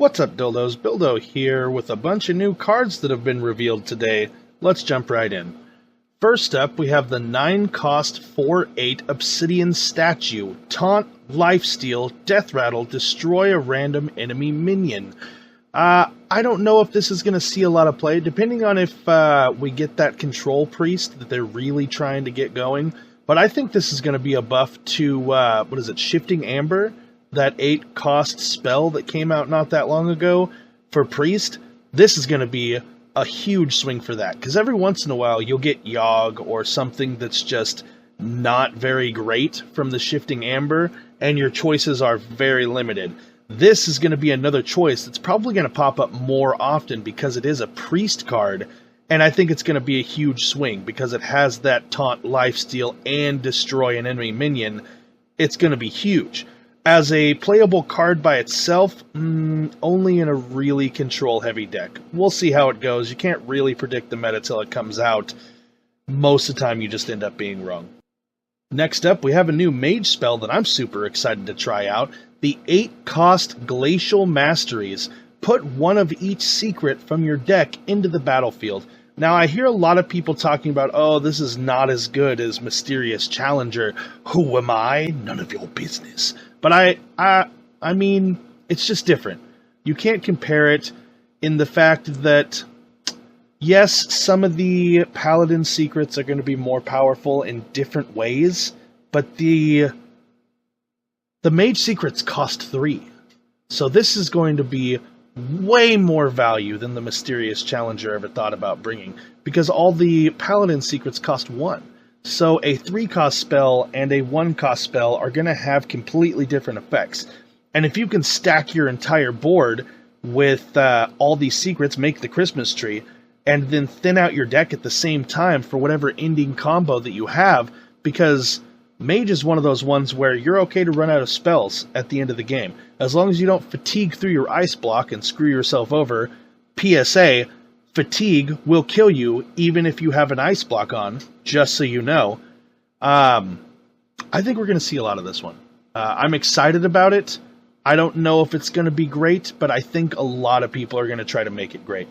What's up, Dildos? Bildo here with a bunch of new cards that have been revealed today. Let's jump right in. First up, we have the 9-cost 4/8 Obsidian Statue. Taunt, Lifesteal, Death Rattle, destroy a random enemy minion. I don't know if this is going to see a lot of play, depending on if we get that Control Priest that they're really trying to get going. But I think this is going to be a buff to, Shifting Amber? That 8-cost spell that came out not that long ago for Priest. This is going to be a huge swing for that, because every once in a while you'll get Yogg or something that's just not very great from the Shifting Amber, and your choices are very limited. This is going to be another choice that's probably going to pop up more often because it is a Priest card, and I think it's going to be a huge swing because it has that Taunt, Lifesteal, and Destroy an enemy minion. It's going to be huge. As a playable card by itself, only in a really control-heavy deck. We'll see how it goes. You can't really predict the meta till it comes out. Most of the time, you just end up being wrong. Next up, we have a new mage spell that I'm super excited to try out. The 8-cost Glacial Masteries. Put one of each secret from your deck into the battlefield. Now, I hear a lot of people talking about, oh, this is not as good as Mysterious Challenger. Who am I? None of your business. But I mean, it's just different. You can't compare it in the fact that, yes, some of the Paladin secrets are going to be more powerful in different ways, but the Mage secrets cost 3. So this is going to be way more value than the Mysterious Challenger ever thought about bringing, because all the Paladin secrets cost 1. So a 3-cost spell and a 1-cost spell are going to have completely different effects. And if you can stack your entire board with all these secrets, make the Christmas tree, and then thin out your deck at the same time for whatever ending combo that you have, because Mage is one of those ones where you're okay to run out of spells at the end of the game. As long as you don't fatigue through your ice block and screw yourself over, PSA, fatigue will kill you even if you have an ice block on, just so you know. I think we're going to see a lot of this one. I'm excited about it. I don't know if it's going to be great, but I think a lot of people are going to try to make it great.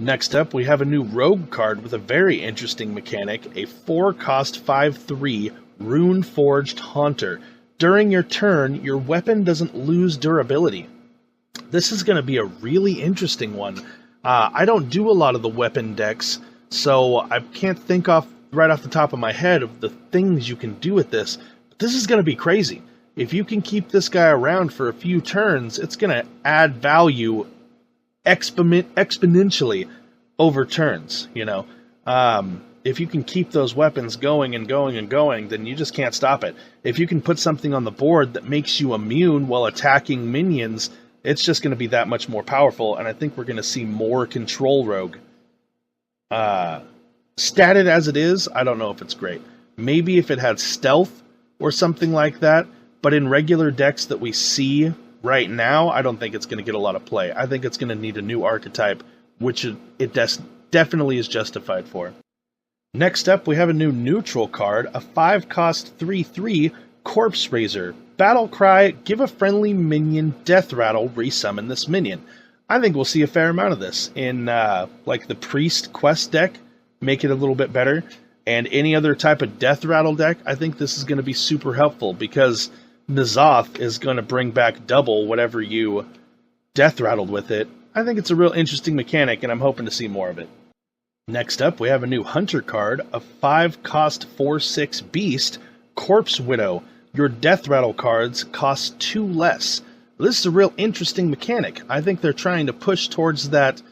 Next up, we have a new rogue card with a very interesting mechanic, a 4-cost 5/3 Rune Forged Haunter. During your turn, your weapon doesn't lose durability. This is going to be a really interesting one. I don't do a lot of the weapon decks, so I can't think right off the top of my head of the things you can do with this. But this is going to be crazy. If you can keep this guy around for a few turns, it's going to add value exponentially over turns, you know. If you can keep those weapons going and going and going, then you just can't stop it. If you can put something on the board that makes you immune while attacking minions, it's just going to be that much more powerful, and I think we're going to see more Control Rogue. Statted as it is, I don't know if it's great. Maybe if it had Stealth or something like that, but in regular decks that we see right now, I don't think it's going to get a lot of play. I think it's going to need a new archetype, which it definitely is justified for. Next up, we have a new neutral card, a 5-cost 3/3 Corpse Raiser. Battle Cry, give a friendly minion Death Rattle, resummon this minion. I think we'll see a fair amount of this in like the Priest quest deck, make it a little bit better, and any other type of Death Rattle deck. I think this is going to be super helpful because N'Zoth is going to bring back double whatever you Death Rattled with it. I think it's a real interesting mechanic, and I'm hoping to see more of it. Next up, we have a new Hunter card, a 5-cost 4/6 Beast, Corpse Widow. Your Death Rattle cards cost 2 less. This is a real interesting mechanic. I think they're trying to push towards that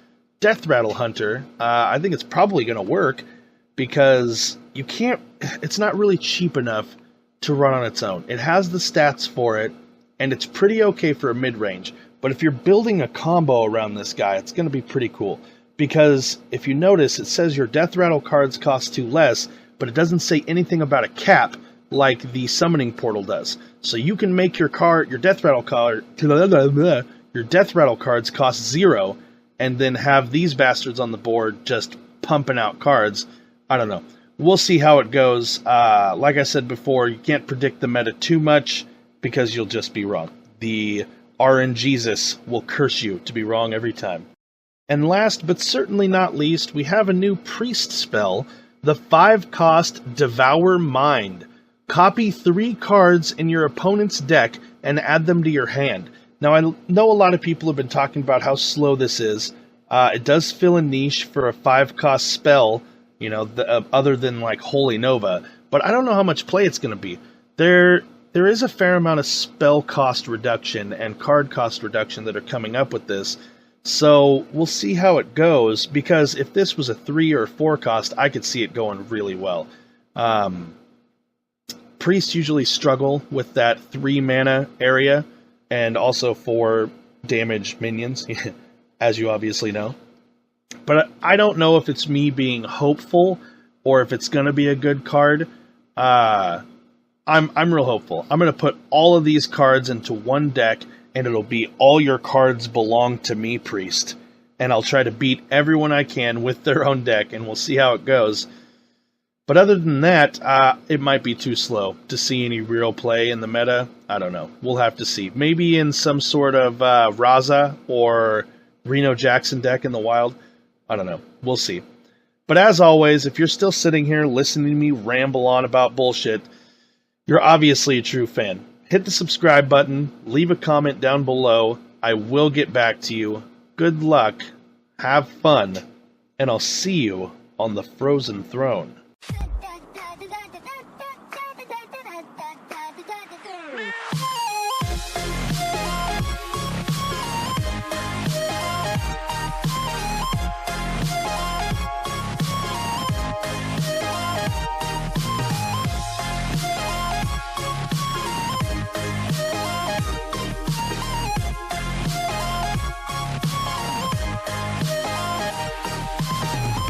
Death Rattle Hunter. I think it's probably going to work because it's not really cheap enough to run on its own. It has the stats for it, and it's pretty okay for a mid-range. But if you're building a combo around this guy, it's going to be pretty cool. Because if you notice, it says your Death Rattle cards cost 2 less, but it doesn't say anything about a cap like the Summoning Portal does. So you can make your Death Rattle cards cost 0, and then have these bastards on the board just pumping out cards. I don't know. We'll see how it goes. Like I said before, you can't predict the meta too much because you'll just be wrong. The RNGesus will curse you to be wrong every time. And last but certainly not least, we have a new priest spell, the 5-cost Devour Mind. Copy 3 cards in your opponent's deck and add them to your hand. Now, I know a lot of people have been talking about how slow this is. It does fill a niche for a 5-cost spell, you know, other than like Holy Nova, but I don't know how much play it's going to be. There is a fair amount of spell cost reduction and card cost reduction that are coming up with this, so we'll see how it goes, because if this was a 3 or 4 cost, I could see it going really well. Priests usually struggle with that 3 mana area, and also 4 damage minions, as you obviously know. But I don't know if it's me being hopeful, or if it's going to be a good card. I'm real hopeful. I'm going to put all of these cards into one deck, and it'll be all your cards belong to me, Priest. And I'll try to beat everyone I can with their own deck, and we'll see how it goes. But other than that, it might be too slow to see any real play in the meta. I don't know. We'll have to see. Maybe in some sort of Raza or Reno Jackson deck in the wild. I don't know. We'll see. But as always, if you're still sitting here listening to me ramble on about bullshit, you're obviously a true fan. Hit the subscribe button, leave a comment down below. I will get back to you. Good luck, have fun, and I'll see you on the Frozen Throne.